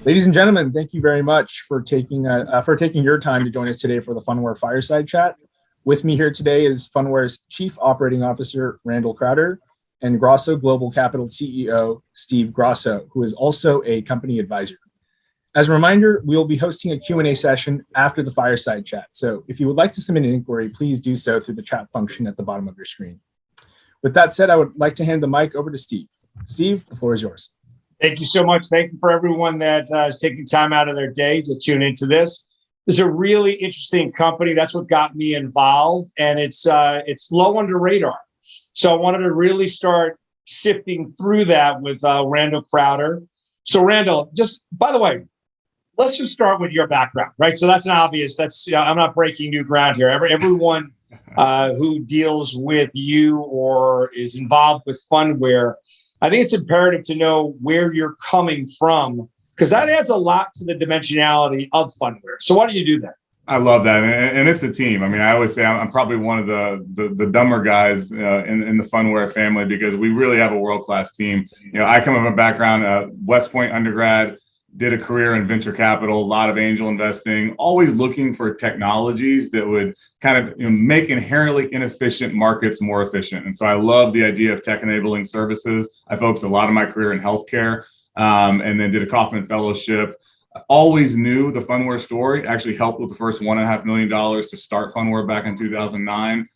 Ladies and gentlemen, thank you very much for taking your time to join us today for the Phunware Fireside Chat. With me here today is Phunware's Chief Operating Officer, Randall Crowder, and Grasso Global Capital CEO, Steve Grasso, who is also a company advisor. As a reminder, we will be hosting a Q&A session after the Fireside Chat. So if you would like to submit an inquiry, please do so through the chat function at the bottom of your screen. With that said, I would like to hand the mic over to Steve. Steve, the floor is yours. Thank you so much. Thank you for everyone that is taking time out of their day to tune into this. This is a really interesting company. That's what got me involved, and it's low under radar. So I wanted to really start sifting through that with Randall Crowder. So Randall, just by the way, let's just start with your background, right? So that's an obvious. I'm not breaking new ground here. Everyone who deals with you or is involved with Phunware, I think it's imperative to know where you're coming from, because that adds a lot to the dimensionality of Phunware. So why don't you do that? I love that, and it's a team. I mean, I always say I'm probably one of the dumber guys in the Phunware family, because we really have a world-class team. You know, I come from a background, West Point undergrad, did a career in venture capital, a lot of angel investing, always looking for technologies that would kind of make inherently inefficient markets more efficient. And so I love the idea of tech enabling services. I focused a lot of my career in healthcare, and then did a Kauffman Fellowship. I always knew the Phunware story. Actually helped with the first $1.5 million to start Phunware back in 2009.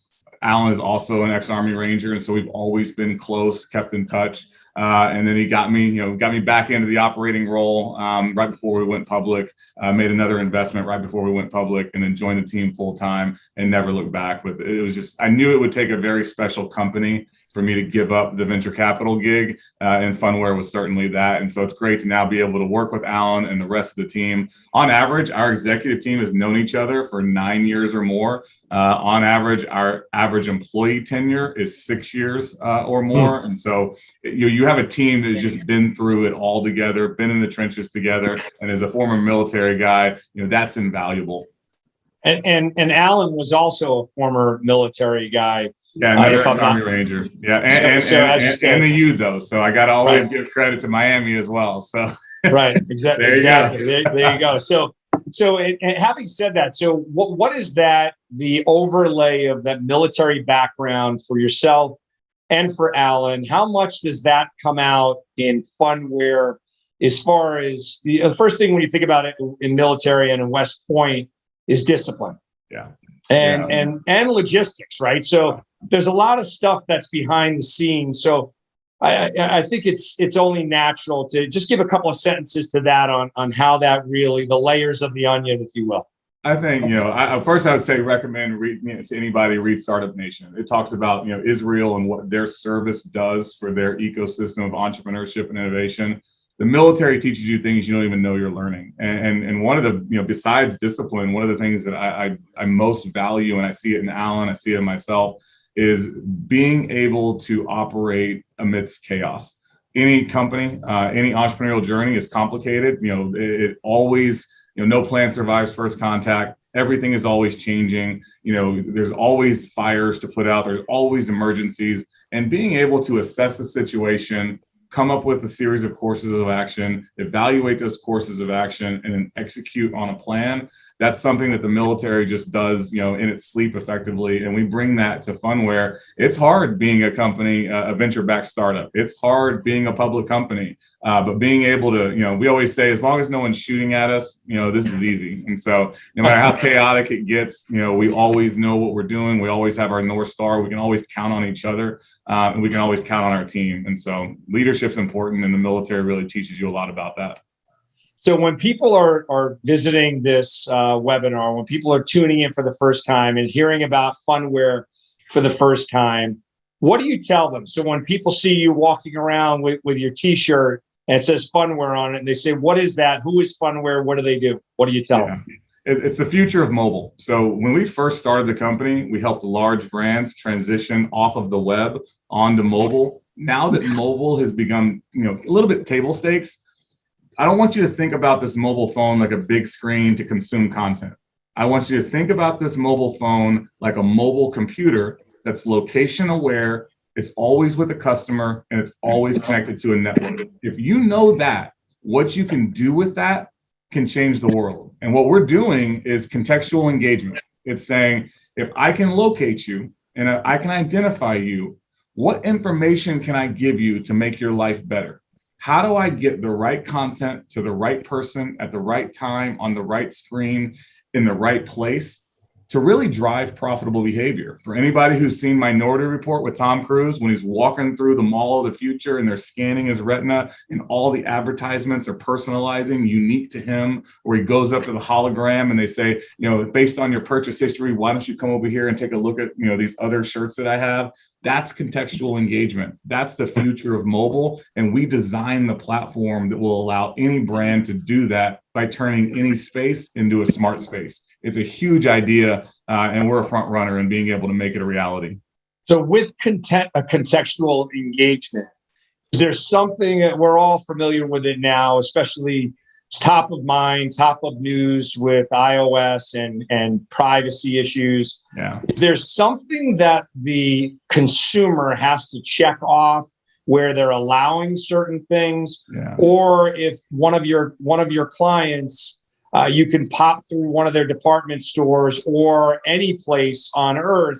Alan is also an ex-Army Ranger, and so we've always been close, kept in touch. And then he got me back into the operating role right before we went public. Made another investment right before we went public, and then joined the team full time and never looked back. But it was just, I knew it would take a very special company for me to give up the venture capital gig, and Phunware was certainly that. And so it's great to now be able to work with Alan and the rest of the team. On average, our executive team has known each other for 9 years or more. On average, our average employee tenure is 6 years or more. And so you have a team that's just been through it all together, been in the trenches together. And as a former military guy, that's invaluable. And Alan was also a former military guy. Yeah, another Army Ranger. Yeah, and the U though. So I got to always give credit to Miami as well. So right, exactly. There you go. So having said that, so what is that, the overlay of that military background for yourself and for Alan? How much does that come out in Phunware, as far as the first thing when you think about it in military and in West Point is discipline? Yeah. And logistics, right? So there's a lot of stuff that's behind the scenes. So I think it's only natural to just give a couple of sentences to that on how that really, the layers of the onion, if you will. I think, first I would say recommend to anybody read Startup Nation. It talks about, Israel and what their service does for their ecosystem of entrepreneurship and innovation. The military teaches you things you don't even know you're learning. And one of the, besides discipline, one of the things that I most value, and I see it in Alan, I see it in myself, is being able to operate amidst chaos. Any company, any entrepreneurial journey is complicated. It always, no plan survives first contact. Everything is always changing. There's always fires to put out. There's always emergencies. And being able to assess the situation, come up with a series of courses of action, evaluate those courses of action, and then execute on a plan. That's something that the military just does, in its sleep effectively. And we bring that to Phunware. It's hard being a company, a venture-backed startup. It's hard being a public company. But being able to, we always say, as long as no one's shooting at us, this is easy. And so no matter how chaotic it gets, we always know what we're doing. We always have our North Star. We can always count on each other, and we can always count on our team. And so leadership's important, and the military really teaches you a lot about that. So when people are visiting this webinar, when people are tuning in for the first time and hearing about Phunware for the first time, what do you tell them? So when people see you walking around with your T-shirt and it says Phunware on it, and they say, what is that? Who is Phunware? What do they do? What do you tell them? It's the future of mobile. So when we first started the company, we helped large brands transition off of the web onto mobile. Now that mobile has become, a little bit table stakes, I don't want you to think about this mobile phone like a big screen to consume content. I want you to think about this mobile phone like a mobile computer that's location aware, it's always with a customer, and it's always connected to a network. If you know that, what you can do with that can change the world. And what we're doing is contextual engagement. It's saying, if I can locate you and I can identify you, what information can I give you to make your life better? How do I get the right content to the right person at the right time on the right screen in the right place to really drive profitable behavior? For anybody who's seen Minority Report with Tom Cruise, when he's walking through the mall of the future and they're scanning his retina and all the advertisements are personalizing unique to him, or he goes up to the hologram and they say, based on your purchase history, why don't you come over here and take a look at, these other shirts that I have? That's contextual engagement. That's the future of mobile. And we design the platform that will allow any brand to do that by turning any space into a smart space. It's a huge idea, and we're a front runner in being able to make it a reality. So with contextual engagement, is there something that we're all familiar with it now, especially it's top of mind, top of news with iOS and privacy issues? Yeah. Is there something that the consumer has to check off where they're allowing certain things? Yeah. Or if one of your clients, you can pop through one of their department stores or any place on earth,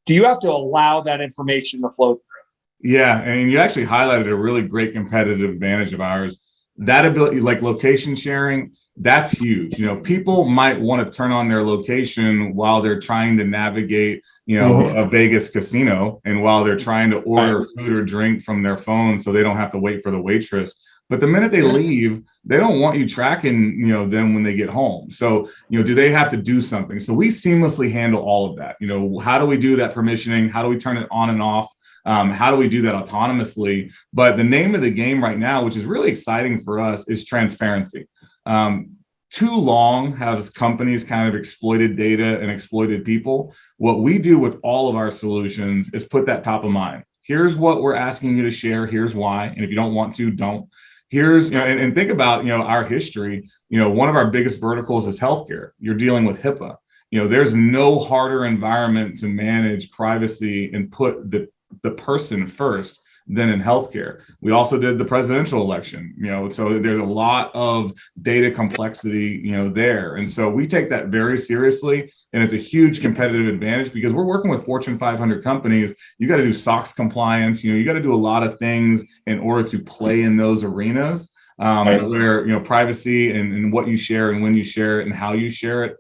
do you have to allow that information to flow through? Yeah, and you actually highlighted a really great competitive advantage of ours. That ability, like location sharing, that's huge. People might want to turn on their location while they're trying to navigate, a Vegas casino, and while they're trying to order food or drink from their phone so they don't have to wait for the waitress. But the minute they leave, they don't want you tracking, them when they get home. So, do they have to do something? So we seamlessly handle all of that. How do we do that permissioning? How do we turn it on and off? How do we do that autonomously? But the name of the game right now, which is really exciting for us, is transparency. Too long has companies kind of exploited data and exploited people. What we do with all of our solutions is put that top of mind. Here's what we're asking you to share. Here's why. And if you don't want to, don't. Here's, and think about, our history. One of our biggest verticals is healthcare. You're dealing with HIPAA. There's no harder environment to manage privacy and put the person first than in healthcare. We also did the presidential election, so there's a lot of data complexity, there. And so we take that very seriously, and it's a huge competitive advantage because we're working with Fortune 500 companies. You got to do SOX compliance, you got to do a lot of things in order to play in those arenas. Where privacy and what you share and when you share it and how you share it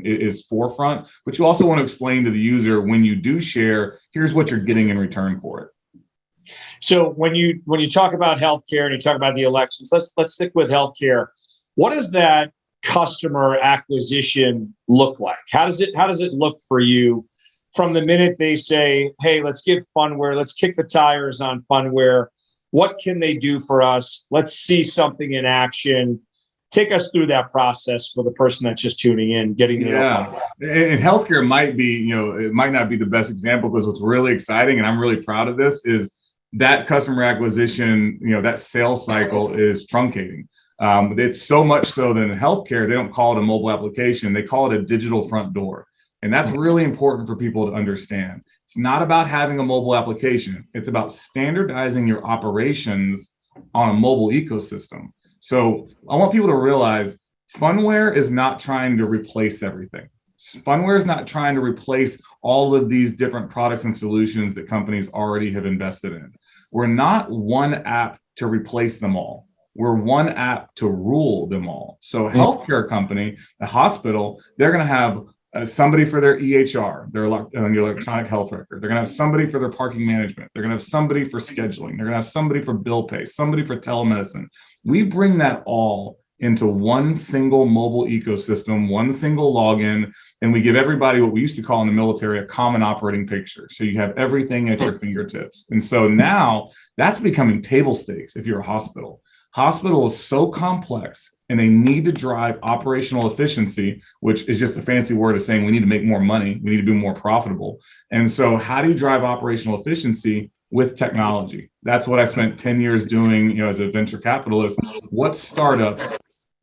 is forefront. But you also want to explain to the user, when you do share, here's what you're getting in return for it. So when you talk about healthcare and you talk about the elections, let's stick with healthcare. What does that customer acquisition look like? How does it look for you from the minute they say, "Hey, let's get Phunware, let's kick the tires on Phunware"? What can they do for us? Let's see something in action. Take us through that process for the person that's just tuning in, getting to know. And healthcare might be, it might not be the best example, because what's really exciting, and I'm really proud of this, is that customer acquisition, that sales cycle is truncating. It's so much so that in healthcare, they don't call it a mobile application. They call it a digital front door. And that's really important for people to understand. It's not about having a mobile application. It's about standardizing your operations on a mobile ecosystem. So I want people to realize Phunware is not trying to replace everything. Phunware is not trying to replace all of these different products and solutions that companies already have invested in. We're not one app to replace them all. We're one app to rule them all. So a healthcare company, a hospital, they're going to have somebody for their EHR, their electronic health record. They're going to have somebody for their parking management. They're going to have somebody for scheduling. They're going to have somebody for bill pay, somebody for telemedicine. We bring that all into one single mobile ecosystem, one single login, and we give everybody what we used to call in the military a common operating picture. So you have everything at your fingertips. And so now that's becoming table stakes if you're a hospital. Hospital is so complex, and they need to drive operational efficiency, which is just a fancy word of saying we need to make more money, we need to be more profitable. And so how do you drive operational efficiency? With technology. That's what I spent 10 years doing, as a venture capitalist. What startups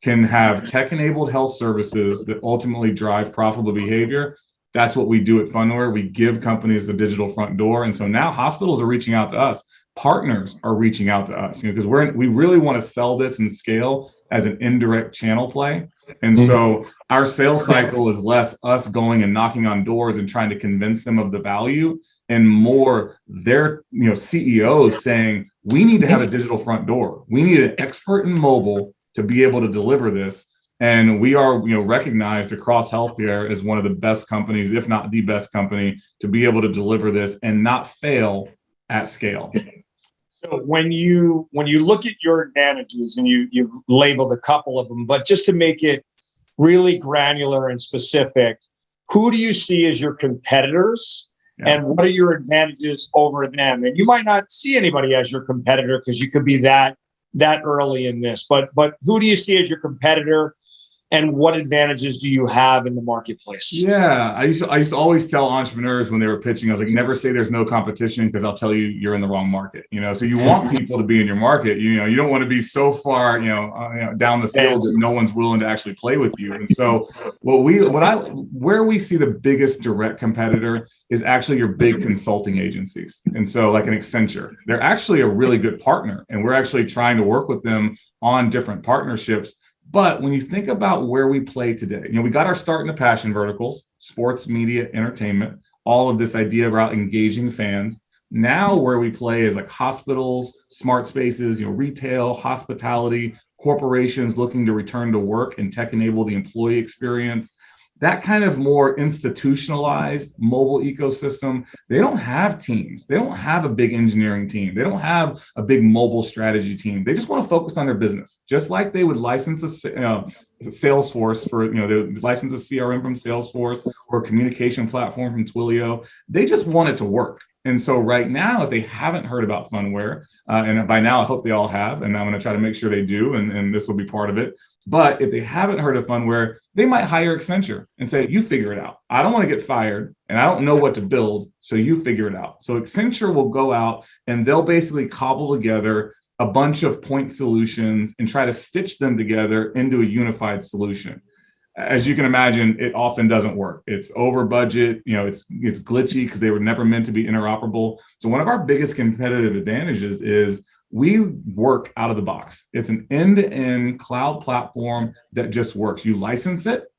can have tech-enabled health services that ultimately drive profitable behavior? That's what we do at Phunware. We give companies the digital front door. And so now hospitals are reaching out to us. Partners are reaching out to us, because we really want to sell this and scale as an indirect channel play. And so our sales cycle is less us going and knocking on doors and trying to convince them of the value, and more their CEOs saying, we need to have a digital front door. We need an expert in mobile to be able to deliver this. And we are, recognized across healthcare as one of the best companies, if not the best company, to be able to deliver this and not fail at scale. So when you look at your advantages, and you've labeled a couple of them, but just to make it really granular and specific, who do you see as your competitors? Yeah. And what are your advantages over them? And you might not see anybody as your competitor because you could be that early in this, but who do you see as your competitor? And what advantages do you have in the marketplace? Yeah, I used to always tell entrepreneurs when they were pitching, I was like, never say there's no competition, because I'll tell you you're in the wrong market. So you want people to be in your market. You don't want to be so far down the field that no one's willing to actually play with you. And so where we see the biggest direct competitor is actually your big consulting agencies. And so like an Accenture, they're actually a really good partner, and we're actually trying to work with them on different partnerships. But when you think about where we play today, we got our start in the passion verticals, sports, media, entertainment, all of this idea about engaging fans. Now where we play is like hospitals, smart spaces, retail, hospitality, corporations looking to return to work and tech enable the employee experience. That kind of more institutionalized mobile ecosystem, they don't have teams. They don't have a big engineering team. They don't have a big mobile strategy team. They just want to focus on their business, just like they would license a Salesforce for, they license a CRM from Salesforce or a communication platform from Twilio. They just want it to work. And so right now, if they haven't heard about Phunware, and by now I hope they all have, and I'm going to try to make sure they do, and this will be part of it. But if they haven't heard of Phunware, they might hire Accenture and say, you figure it out. I don't want to get fired, and I don't know what to build, so you figure it out. So Accenture will go out and they'll basically cobble together a bunch of point solutions and try to stitch them together into a unified solution. As you can imagine, it often doesn't work. It's over budget, it's glitchy because they were never meant to be interoperable. So one of our biggest competitive advantages is we work out of the box. It's an end-to-end cloud platform that just works. You license it,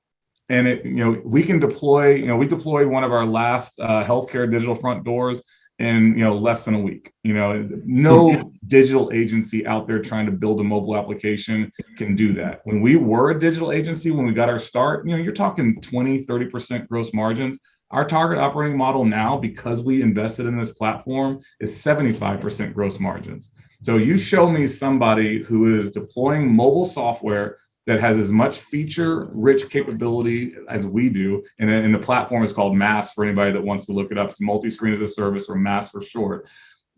and we can deploy. We deployed one of our last healthcare digital front doors in less than a week. No digital agency out there trying to build a mobile application can do that. When we were a digital agency, when we got our start, you're talking 20-30% gross margins. Our target operating model now, because we invested in this platform, is 75% gross margins. So you show me somebody who is deploying mobile software that has as much feature-rich capability as we do, and the platform is called MAS for anybody that wants to look it up. It's multi-screen as a service, or MAS for short.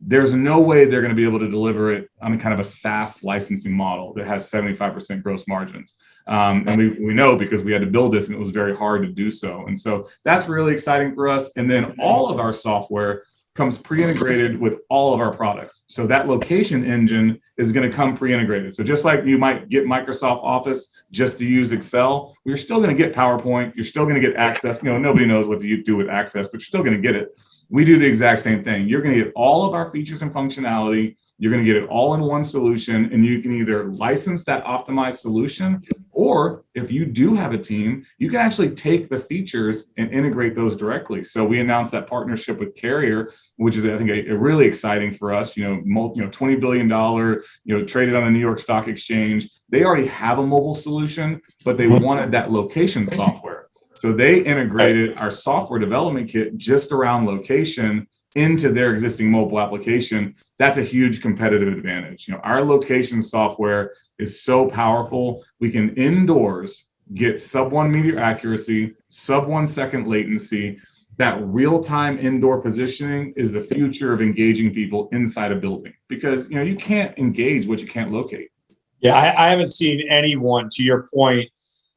There's no way they're going to be able to deliver it on kind of a SaaS licensing model that has 75% gross margins. And we know, because we had to build this and it was very hard to do so. And so that's really exciting for us. And then all of our software comes pre-integrated with all of our products. So that location engine is going to come pre-integrated. So just like you might get Microsoft Office just to use Excel, you're still going to get PowerPoint. You're still going to get Access. Nobody knows what you do with Access, but you're still going to get it. We do the exact same thing. You're going to get all of our features and functionality. You're going to get it all in one solution, and you can either license that optimized solution, or if you do have a team, you can actually take the features and integrate those directly. So we announced that partnership with Carrier, which is, I think, a really exciting for us. $20 billion, traded on the New York Stock Exchange. They already have a mobile solution, but they wanted that location software. So they integrated our software development kit just around location into their existing mobile application. That's a huge competitive advantage. Our location software is so powerful. We can indoors get sub-1 meter accuracy, sub-1 second latency. That real-time indoor positioning is the future of engaging people inside a building, because you can't engage what you can't locate. Yeah, I haven't seen anyone, to your point,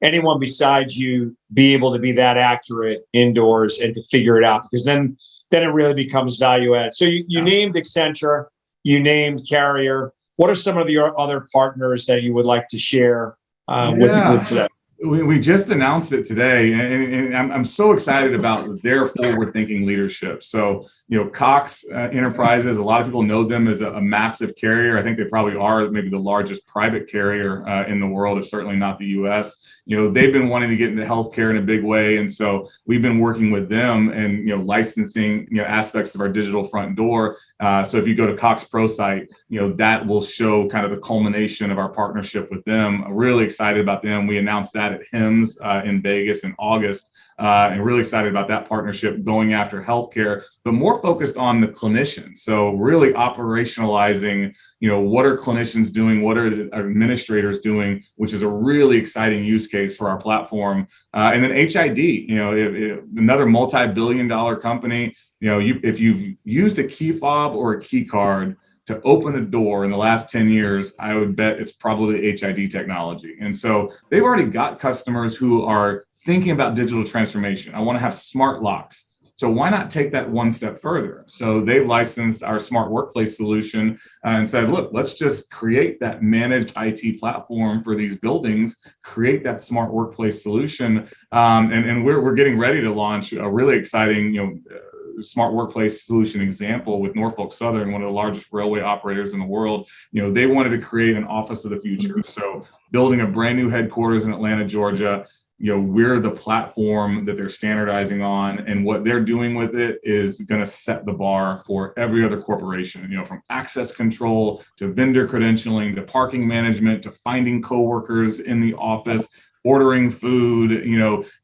anyone besides you be able to be that accurate indoors and to figure it out, because then it really becomes value add. So you named Accenture, you named Carrier. What are some of your other partners that you would like to share with the group today? We just announced it today, and I'm so excited about their forward-thinking leadership. So, Cox Enterprises, a lot of people know them as a massive carrier. I think they probably are maybe the largest private carrier in the world, if certainly not the U.S. They've been wanting to get into healthcare in a big way, and so we've been working with them and licensing aspects of our digital front door. So if you go to Cox Pro site, that will show kind of the culmination of our partnership with them. I'm really excited about them. We announced that at HIMSS in Vegas in August, and really excited about that partnership going after healthcare, but more focused on the clinicians. So really operationalizing, what are clinicians doing, what are administrators doing, which is a really exciting use case for our platform. And then HID, another multi-billion-dollar company. If you've used a key fob or a key card to open a door in the last 10 years, I would bet it's probably HID technology. And so they've already got customers who are thinking about digital transformation. I want to have smart locks. So why not take that one step further? So they've licensed our smart workplace solution and said, look, let's just create that managed IT platform for these buildings, create that smart workplace solution. And we're getting ready to launch a really exciting, smart workplace solution example with Norfolk Southern, one of the largest railway operators in the world. They wanted to create an office of the future. So building a brand new headquarters in Atlanta, Georgia, we're the platform that they're standardizing on, and what they're doing with it is going to set the bar for every other corporation, from access control to vendor credentialing to parking management to finding coworkers in the office, ordering food,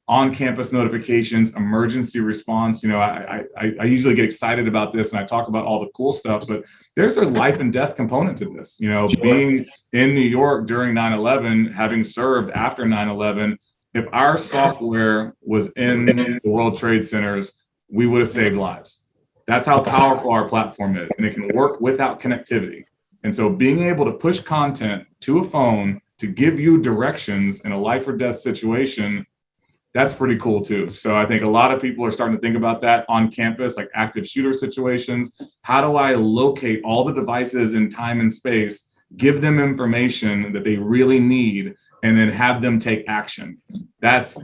on-campus notifications, emergency response. I usually get excited about this and I talk about all the cool stuff, but there's a life and death component to this. Being in New York during 9/11, having served after 9/11, if our software was in the World Trade Centers, we would have saved lives. That's how powerful our platform is, and it can work without connectivity. And so being able to push content to a phone to give you directions in a life or death situation, that's pretty cool too. So I think a lot of people are starting to think about that on campus, like active shooter situations. How do I locate all the devices in time and space, give them information that they really need, and then have them take action? That's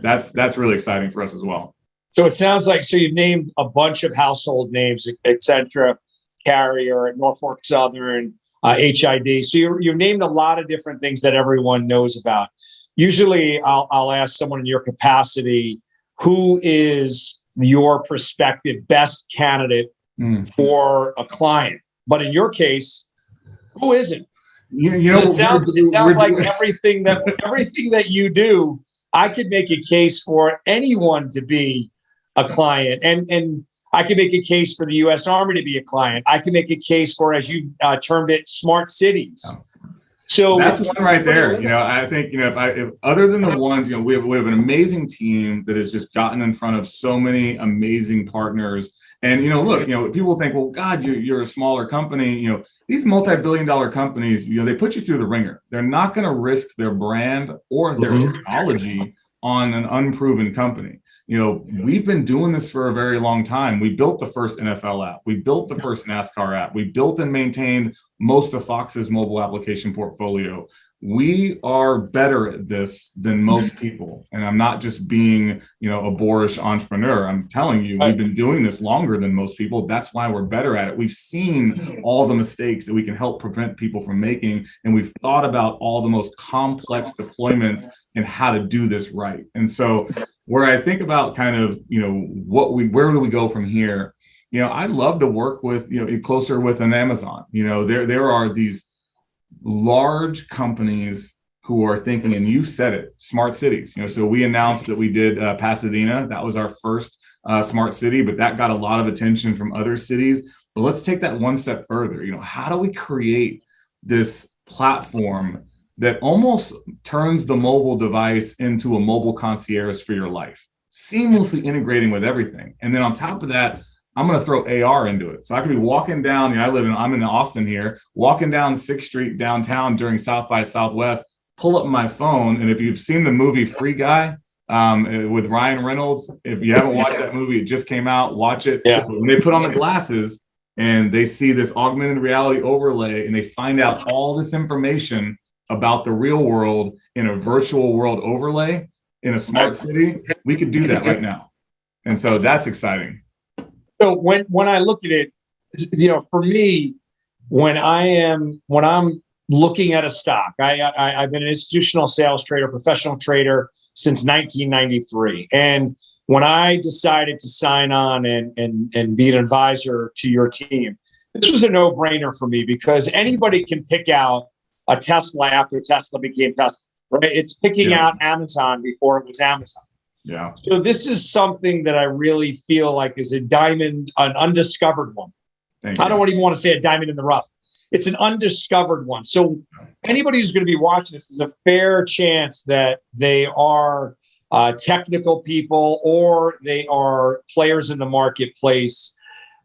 really exciting for us as well. So it sounds like, so you've named a bunch of household names, etc., Carrier, Norfolk Southern, HID. So you've named a lot of different things that everyone knows about. Usually I'll ask someone in your capacity, who is your prospective best candidate for a client? But in your case, who isn't? It sounds like everything that you do, I could make a case for anyone to be a client, and I could make a case for the U.S. Army to be a client. I can make a case for, as you termed it, smart cities. So that's one right there. I think if other than the ones, we have an amazing team that has just gotten in front of so many amazing partners. And look, people think, well, God, you're a smaller company. These multi-billion-dollar companies, they put you through the ringer. They're not going to risk their brand or their technology on an unproven company. We've been doing this for a very long time. We built the first NFL app. We built the first NASCAR app. We built and maintained most of Fox's mobile application portfolio. We are better at this than most people. And I'm not just being, a boorish entrepreneur. I'm telling you, we've been doing this longer than most people. That's why we're better at it. We've seen all the mistakes that we can help prevent people from making. And we've thought about all the most complex deployments and how to do this right. And so where I think about kind of, where do we go from here? I'd love to work with, closer with an Amazon. There are these large companies who are thinking, and you said it, smart cities. So we announced that we did Pasadena. That was our first smart city, but that got a lot of attention from other cities. But let's take that one step further. How do we create this platform that almost turns the mobile device into a mobile concierge for your life, seamlessly integrating with everything? And then on top of that, I'm going to throw AR into it. So I could be walking down, I'm in Austin here, walking down 6th Street downtown during South by Southwest, pull up my phone. And if you've seen the movie Free Guy with Ryan Reynolds, if you haven't watched that movie, it just came out, watch it. Yeah. When they put on the glasses and they see this augmented reality overlay and they find out all this information about the real world in a virtual world overlay, in a smart city, we could do that right now. And so that's exciting. So when I look at it, for me, when I'm looking at a stock, I've been an institutional sales trader, professional trader since 1993. And when I decided to sign on and be an advisor to your team, this was a no-brainer for me because anybody can pick out a Tesla after Tesla became Tesla, right? It's picking out Amazon before it was Amazon. Yeah. So this is something that I really feel like is a diamond, an undiscovered one. I don't even want to say a diamond in the rough. It's an undiscovered one. So anybody who's going to be watching this is a fair chance that they are technical people or they are players in the marketplace.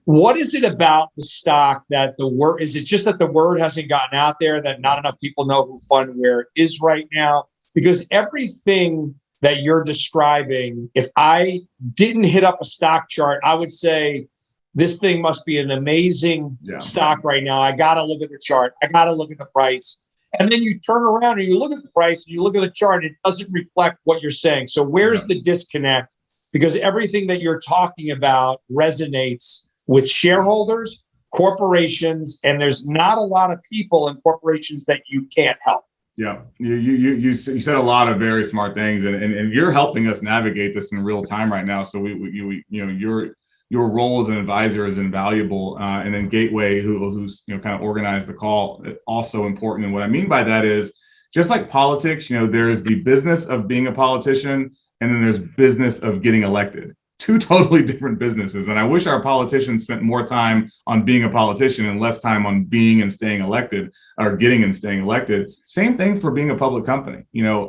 What is it about the stock that is it just that the word hasn't gotten out there, that not enough people know who Phunware is right now? Because everything that you're describing, if I didn't hit up a stock chart, I would say this thing must be an amazing stock right now. I got to look at the chart. I got to look at the price. And then you turn around and you look at the price and you look at the chart, and it doesn't reflect what you're saying. So where's the disconnect? Because everything that you're talking about resonates with shareholders, corporations, and there's not a lot of people in corporations that you can't help. Yeah, you said a lot of very smart things, and you're helping us navigate this in real time right now. So your role as an advisor is invaluable, and then Gateway, who's kind of organized the call, also important. And what I mean by that is, just like politics, there's the business of being a politician, and then there's business of getting elected. Two totally different businesses. And I wish our politicians spent more time on being a politician and less time on being and staying elected, or getting and staying elected. Same thing for being a public company.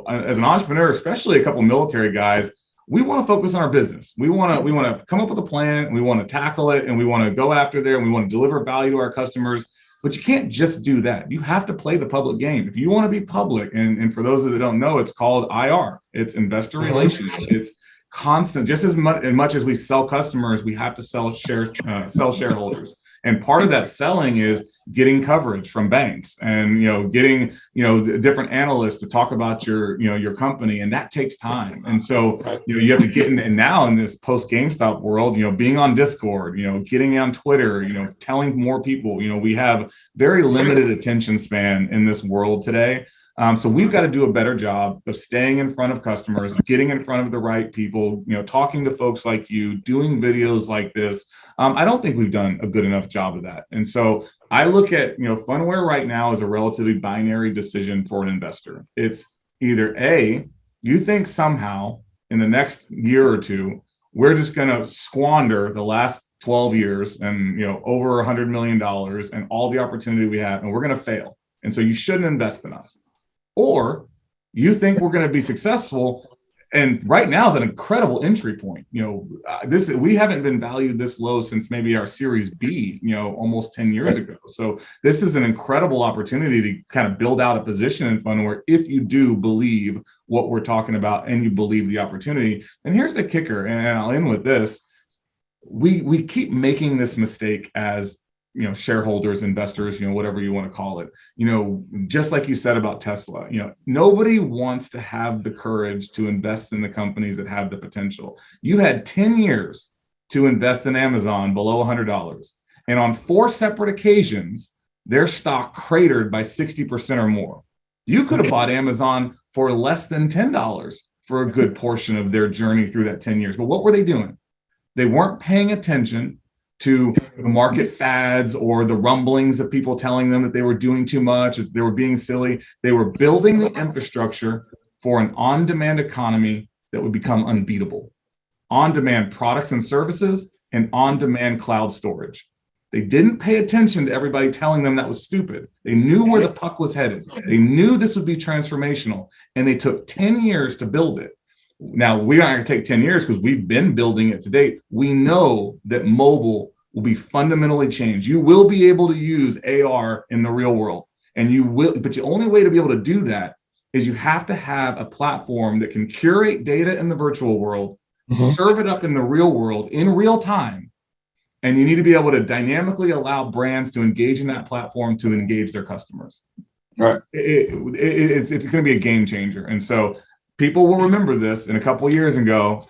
As an entrepreneur, especially a couple of military guys, we want to focus on our business. We want to come up with a plan, we want to tackle it, and we want to go after there, and we want to deliver value to our customers. But you can't just do that. You have to play the public game. If you want to be public, and for those that don't know, it's called IR. It's investor relations. It's constant. Just as much as we sell customers, we have to sell shareholders. And part of that selling is getting coverage from banks and getting different analysts to talk about your company, and that takes time. And so you have to get in. And now in this post GameStop world, being on Discord, getting on Twitter, telling more people, we have very limited attention span in this world today. So we've got to do a better job of staying in front of customers, getting in front of the right people, talking to folks like you, doing videos like this. I don't think we've done a good enough job of that. And so I look at, Phunware right now as a relatively binary decision for an investor. It's either A, you think somehow in the next year or two, we're just going to squander the last 12 years and, over $100 million and all the opportunity we have, and we're going to fail. And so you shouldn't invest in us. Or you think we're going to be successful, and right now is an incredible entry point. We haven't been valued this low since maybe our Series B, almost 10 years ago. So this is an incredible opportunity to kind of build out a position in Phunware if you do believe what we're talking about and you believe the opportunity. And here's the kicker, and I'll end with this: we keep making this mistake as shareholders, investors, whatever you want to call it, just like you said about Tesla, nobody wants to have the courage to invest in the companies that have the potential. You had 10 years to invest in Amazon below $100. And on 4 separate occasions, their stock cratered by 60% or more. You could have bought Amazon for less than $10 for a good portion of their journey through that 10 years. But what were they doing? They weren't paying attention to the market fads or the rumblings of people telling them that they were doing too much, that they were being silly. They were building the infrastructure for an on-demand economy that would become unbeatable. On-demand products and services and on-demand cloud storage. They didn't pay attention to everybody telling them that was stupid. They knew where the puck was headed. They knew this would be transformational, and they took 10 years to build it. Now, we're not going to take 10 years because we've been building it to date. We know that mobile will be fundamentally changed. You will be able to use AR in the real world, but the only way to be able to do that is you have to have a platform that can curate data in the virtual world, serve it up in the real world in real time, and you need to be able to dynamically allow brands to engage in that platform to engage their customers. Right. It's going to be a game changer. And so people will remember this in a couple of years and go,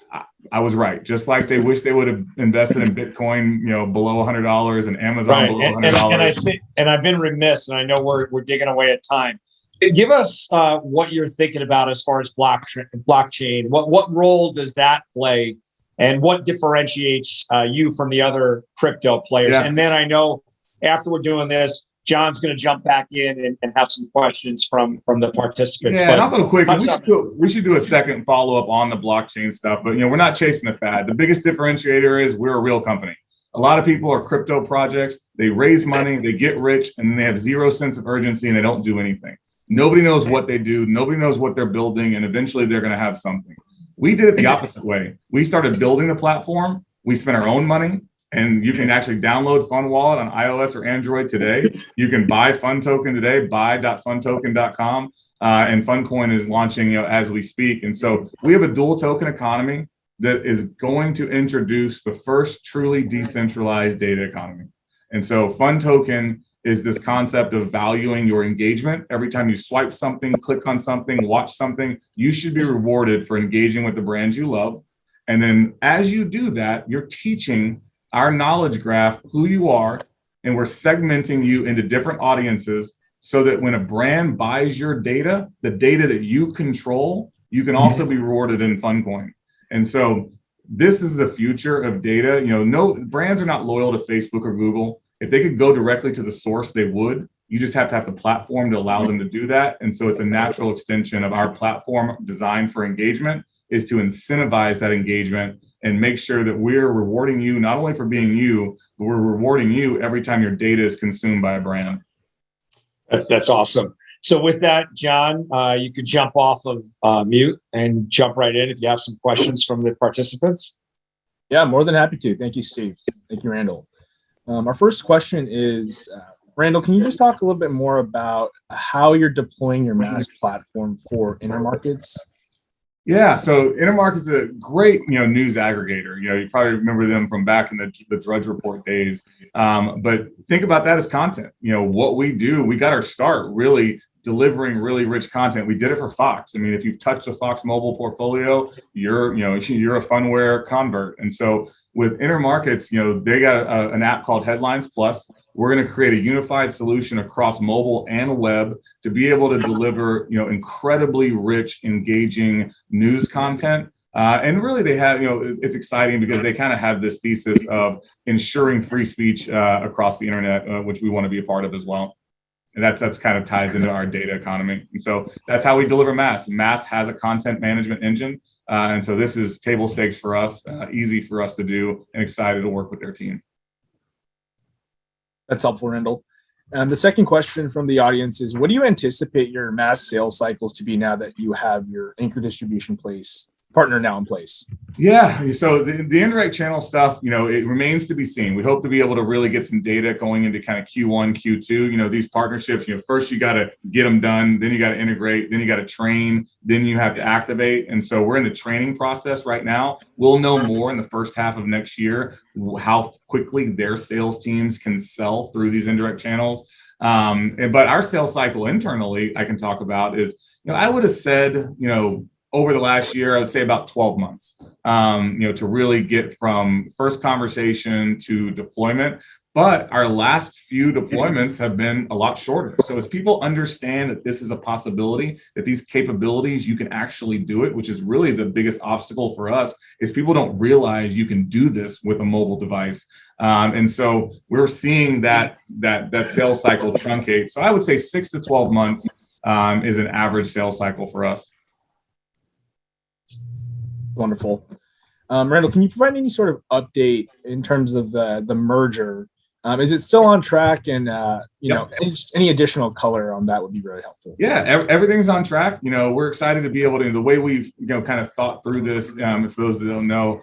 I was right. Just like they wish they would have invested in Bitcoin, below $100 and Amazon below $100. And I've been remiss, and I know we're digging away at time. Give us what you're thinking about as far as blockchain. What role does that play, and what differentiates you from the other crypto players? Yeah. And then I know after we're doing this, John's going to jump back in and have some questions from the participants. Yeah, and I'll go quick. We should do a second follow-up on the blockchain stuff, but we're not chasing the fad. The biggest differentiator is we're a real company. A lot of people are crypto projects. They raise money, they get rich, and then they have zero sense of urgency and they don't do anything. Nobody knows what they do. Nobody knows what they're building, and eventually they're going to have something. We did it the opposite way. We started building the platform. We spent our own money. And you can actually download Phun Wallet on iOS or Android today. You can buy Phun Token today, buy.phuntoken.com. And PhunCoin is launching as we speak. And so we have a dual token economy that is going to introduce the first truly decentralized data economy. And so Phun Token is this concept of valuing your engagement. Every time you swipe something, click on something, watch something, you should be rewarded for engaging with the brands you love. And then as you do that, you're teaching our knowledge graph who you are, and we're segmenting you into different audiences so that when a brand buys your data, the data that you control, you can also be rewarded in PhunCoin. And so this is the future of data. No brands are not loyal to Facebook or Google. If they could go directly to the source, they would. You just have to have the platform to allow them to do that. And so it's a natural extension of our platform designed for engagement, is to incentivize that engagement and make sure that we're rewarding you not only for being you, but we're rewarding you every time your data is consumed by a brand. That's awesome. So with that, John, you could jump off of mute and jump right in if you have some questions from the participants. Yeah, more than happy to. Thank you, Steve. Thank you, Randall. Our first question is, Randall, can you just talk a little bit more about how you're deploying your MAS platform for Intermarkets? Yeah, so Intermarket is a great, news aggregator. You probably remember them from back in the Drudge Report days. But think about that as content. What we do, we got our start really delivering really rich content. We did it for Fox. I mean, if you've touched the Fox mobile portfolio, you're a Phunware convert. And so with Intermarkets, they got an app called Headlines Plus. We're going to create a unified solution across mobile and web to be able to deliver, incredibly rich, engaging news content. And really, they have, it's exciting because they kind of have this thesis of ensuring free speech across the internet, which we want to be a part of as well. And that's kind of ties into our data economy. And so that's how we deliver MAS. MAS has a content management engine. And so this is table stakes for us, easy for us to do, and excited to work with their team. That's helpful, Randall. And the second question from the audience is, what do you anticipate your MAS sales cycles to be now that you have your anchor distribution partner now in place? Yeah, so the indirect channel stuff, it remains to be seen. We hope to be able to really get some data going into kind of Q1, Q2. These partnerships, first you got to get them done, then you got to integrate, then you got to train, then you have to activate. And so we're in the training process right now. We'll know more in the first half of next year how quickly their sales teams can sell through these indirect channels. But our sales cycle internally, I can talk about is, I would have said, over the last year, I would say about 12 months, to really get from first conversation to deployment. But our last few deployments have been a lot shorter. So as people understand that this is a possibility, that these capabilities, you can actually do it, which is really the biggest obstacle for us, is people don't realize you can do this with a mobile device. And so we're seeing that sales cycle truncate. So I would say 6 to 12 months is an average sales cycle for us. Wonderful. Randall, can you provide any sort of update in terms of the merger? Is it still on track? And any additional color on that would be really helpful. Yeah, everything's on track. We're excited to be able to, the way we've kind of thought through this. For those that don't know,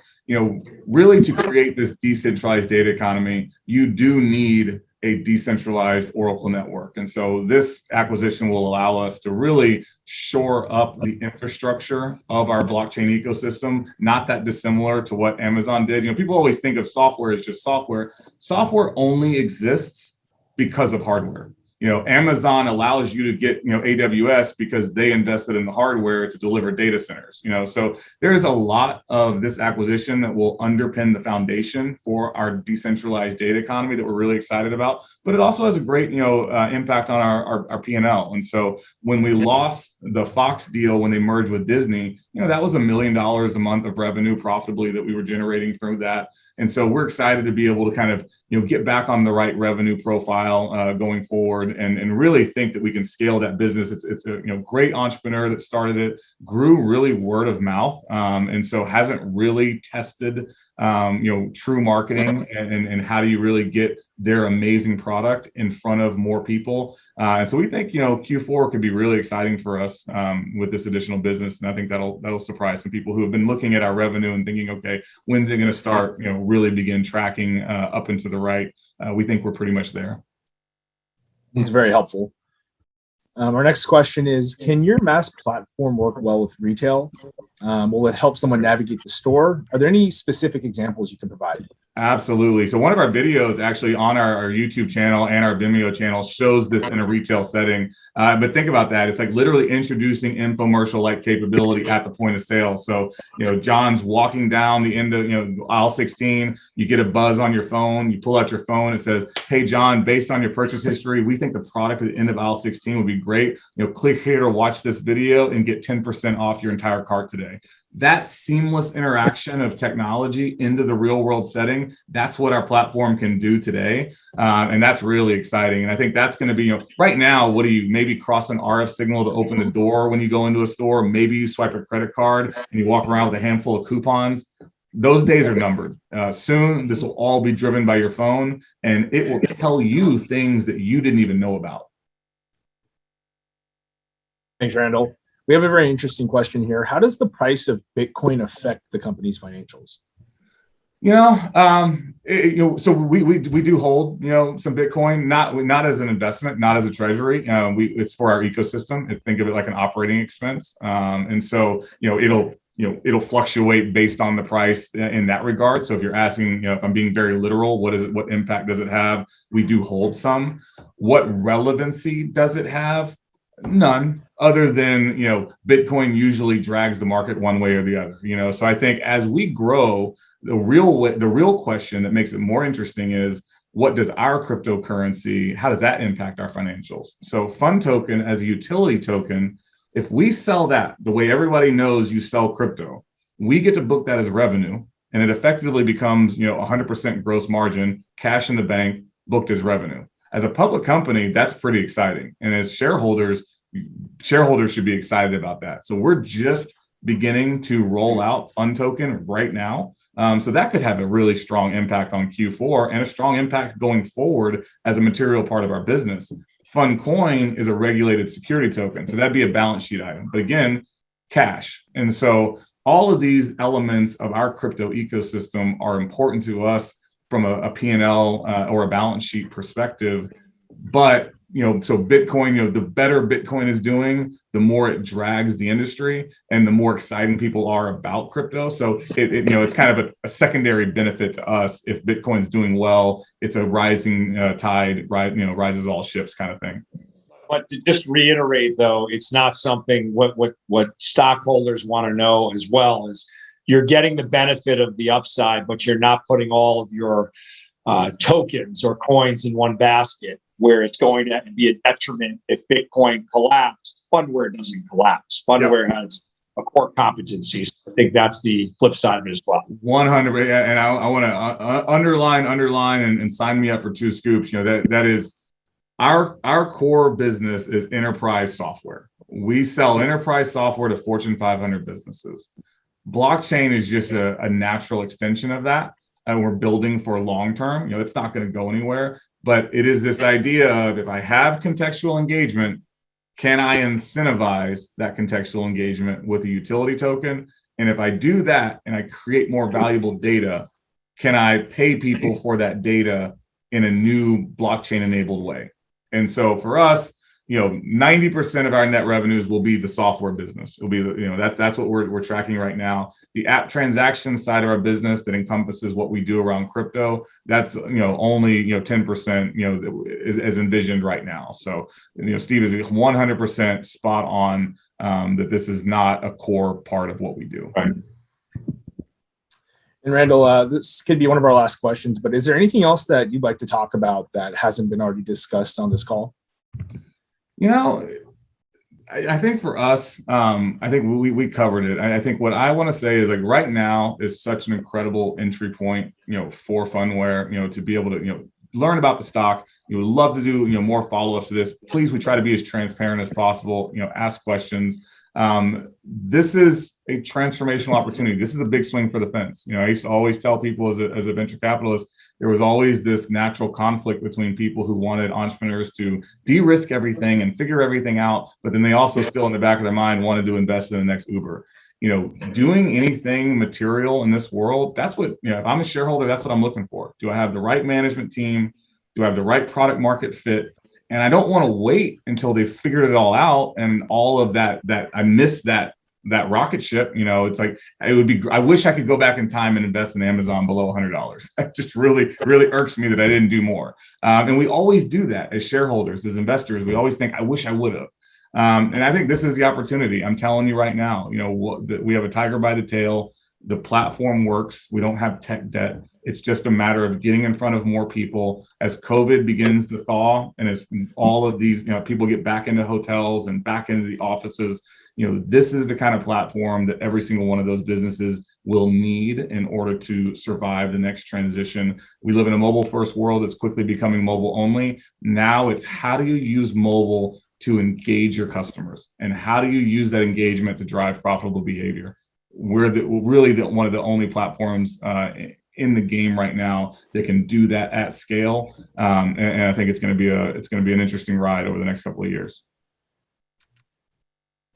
really to create this decentralized data economy, you do need a decentralized Oracle network. And so this acquisition will allow us to really shore up the infrastructure of our blockchain ecosystem, not that dissimilar to what Amazon did. People always think of software as just software. Software only exists because of hardware. Amazon allows you to get, AWS because they invested in the hardware to deliver data centers, so there's a lot of this acquisition that will underpin the foundation for our decentralized data economy that we're really excited about, but it also has a great, impact on our P&L. And so when we lost the Fox deal, when they merged with Disney, that was $1 million a month of revenue profitably that we were generating through that. And so we're excited to be able to kind of, get back on the right revenue profile going forward, and really think that we can scale that business. It's a great entrepreneur that started it, grew really word of mouth, and so hasn't really tested true marketing and how do you really get their amazing product in front of more people. And so we think Q4 could be really exciting for us with this additional business, and I think that'll surprise some people who have been looking at our revenue and thinking, okay, when's it going to start really begin tracking up and to the right. We think we're pretty much there. It's very helpful. Our next question is, can your mass platform work well with retail? Will it help someone navigate the store? Are there any specific examples you can provide? Absolutely. So one of our videos actually on our YouTube channel and our Vimeo channel shows this in a retail setting. But think about that. It's like literally introducing infomercial-like capability at the point of sale. So, John's walking down the end of, aisle 16, you get a buzz on your phone, you pull out your phone, it says, hey, John, based on your purchase history, we think the product at the end of aisle 16 would be great. Click here to watch this video and get 10% off your entire cart today. That seamless interaction of technology into the real world setting, that's what our platform can do today. And that's really exciting. And I think that's going to be, right now, what do you maybe cross an RF signal to open the door when you go into a store? Maybe you swipe a credit card and you walk around with a handful of coupons. Those days are numbered. Soon, this will all be driven by your phone, and it will tell you things that you didn't even know about. Thanks, Randall. We have a very interesting question here. How does the price of Bitcoin affect the company's financials? So we do hold, some Bitcoin, not as an investment, not as a treasury. It's for our ecosystem. Think of it like an operating expense. And so, it'll fluctuate based on the price in that regard. So if you're asking, if I'm being very literal, what impact does it have? We do hold some. What relevancy does it have? None, other than, Bitcoin usually drags the market one way or the other, so I think as we grow, the real question that makes it more interesting is, what does our cryptocurrency, how does that impact our financials? So PHUN token as a utility token, if we sell that the way everybody knows you sell crypto, we get to book that as revenue, and it effectively becomes, 100% gross margin, cash in the bank, booked as revenue. As a public company, that's pretty exciting. And as shareholders should be excited about that. So we're just beginning to roll out PHUN token right now. So that could have a really strong impact on Q4 and a strong impact going forward as a material part of our business. PHUN coin is a regulated security token. So that'd be a balance sheet item. But again, cash. And so all of these elements of our crypto ecosystem are important to us from a P&L or a balance sheet perspective. But, so Bitcoin, the better Bitcoin is doing, the more it drags the industry and the more exciting people are about crypto. So it's kind of a secondary benefit to us. If Bitcoin's doing well, it's a rising tide, rises all ships kind of thing. But to just reiterate, though, it's not something what stockholders want to know as well is, you're getting the benefit of the upside, but you're not putting all of your tokens or coins in one basket, where it's going to be a detriment if Bitcoin collapses. Phunware doesn't collapse. Phunware has a core competency. So I think that's the flip side of it as well. 100, and I want to underline, and sign me up for 2 scoops. That is our core business is enterprise software. We sell enterprise software to Fortune 500 businesses. Blockchain is just a natural extension of that, and we're building for long term. It's not going to go anywhere, but it is this idea of, if I have contextual engagement, can I incentivize that contextual engagement with a utility token? And if I do that and I create more valuable data, can I pay people for that data in a new blockchain enabled way? And so for us, 90% of our net revenues will be the software business. It'll be that's what we're tracking right now. The app transaction side of our business that encompasses what we do around crypto, that's only 10% is envisioned right now. So Steve is 100% spot on that this is not a core part of what we do. Right. And Randall, this could be one of our last questions, but is there anything else that you'd like to talk about that hasn't been already discussed on this call? I think for us, I think we covered it. I think what I want to say is like right now is such an incredible entry point, for Phunware, to be able to, learn about the stock. You would love to do, more follow-ups to this. Please, we try to be as transparent as possible, ask questions. This is a transformational opportunity. This is a big swing for the fence. I used to always tell people as a venture capitalist, there was always this natural conflict between people who wanted entrepreneurs to de-risk everything and figure everything out, but then they also still in the back of their mind wanted to invest in the next Uber. Doing anything material in this world, that's what, if I'm a shareholder, that's what I'm looking for. Do I have the right management team? Do I have the right product market fit? And I don't want to wait until they've figured it all out and all of that I missed that rocket ship. It's like, it would be, I wish I could go back in time and invest in Amazon below $100. That just really, really irks me that I didn't do more. And we always do that as shareholders, as investors. We always think, I wish I would have. And I think this is the opportunity. I'm telling you right now, we have a tiger by the tail. The platform works. We don't have tech debt. It's just a matter of getting in front of more people as COVID begins to thaw and as all of these, people get back into hotels and back into the offices. This is the kind of platform that every single one of those businesses will need in order to survive the next transition. We live in a mobile first world that's quickly becoming mobile only. Now it's how do you use mobile to engage your customers and how do you use that engagement to drive profitable behavior? We're really one of the only platforms in the game right now that can do that at scale. And I think it's going to be an interesting ride over the next couple of years.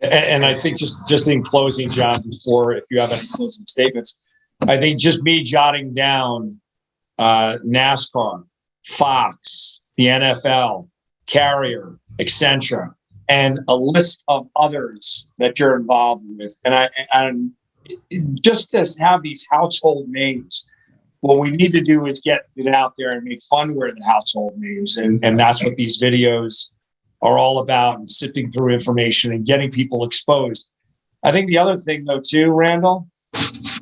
And I think just in closing, John, before if you have any closing statements, I think just me jotting down NASCAR, Fox, the NFL, Carrier, Accenture, and a list of others that you're involved with. And just to have these household names, what we need to do is get it out there and make Phunware the household names. And that's what these videos are all about, and sifting through information and getting people exposed. I think the other thing, though, too, Randall,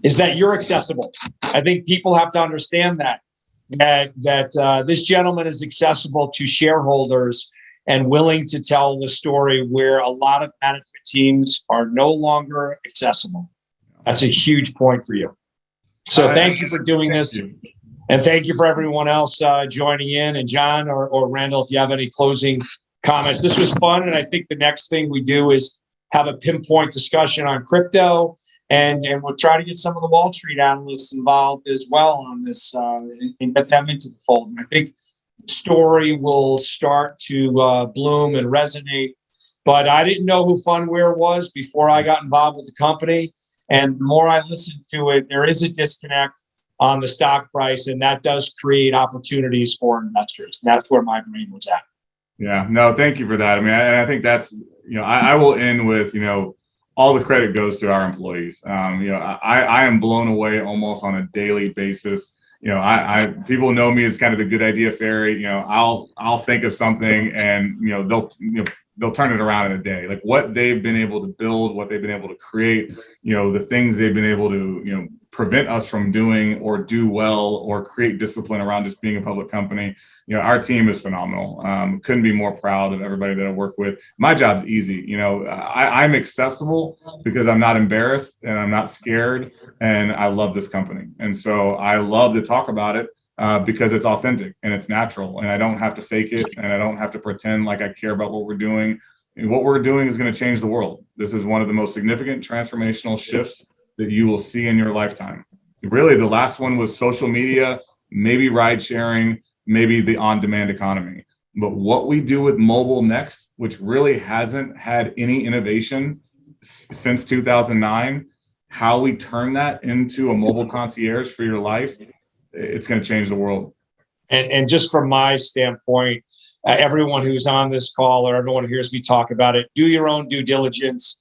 is that you're accessible. I think people have to understand that this gentleman is accessible to shareholders and willing to tell the story where a lot of management teams are no longer accessible. That's a huge point for you. So thank you for doing this. And thank you for everyone else joining in. And John or Randall, if you have any closing comments. This was fun. And I think the next thing we do is have a pinpoint discussion on crypto. And we'll try to get some of the Wall Street analysts involved as well on this and get them into the fold. And I think the story will start to bloom and resonate. But I didn't know who Phunware was before I got involved with the company. And the more I listen to it, there is a disconnect on the stock price, and that does create opportunities for investors. And that's where my brain was at. Yeah, no, thank you for that. I mean, I think that's, I will end with, all the credit goes to our employees. I am blown away almost on a daily basis. People know me as kind of the good idea fairy. I'll think of something and, they'll turn it around in a day. Like what they've been able to build, what they've been able to create, the things they've been able to, prevent us from doing or do well or create discipline around just being a public company. Our team is phenomenal. Couldn't be more proud of everybody that I work with. My job's easy. I'm accessible because I'm not embarrassed and I'm not scared and I love this company. And so I love to talk about it because it's authentic and it's natural and I don't have to fake it and I don't have to pretend like I care about what we're doing. And what we're doing is going to change the world. This is one of the most significant transformational shifts that you will see in your lifetime. Really, the last one was social media, maybe ride sharing, maybe the on-demand economy. But what we do with mobile next, which really hasn't had any innovation since 2009, how we turn that into a mobile concierge for your life, it's going to change the world. And just from my standpoint, everyone who's on this call or everyone who hears me talk about it, do your own due diligence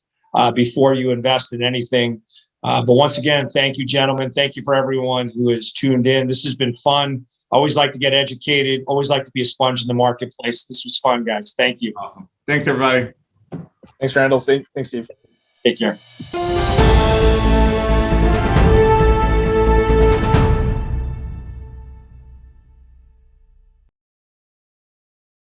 before you invest in anything. But once again, thank you, gentlemen. Thank you for everyone who has tuned in. This has been fun. Always like to get educated. Always like to be a sponge in the marketplace. This was fun, guys. Thank you. Awesome. Thanks, everybody. Thanks, Randall. Thanks, Steve. Take care.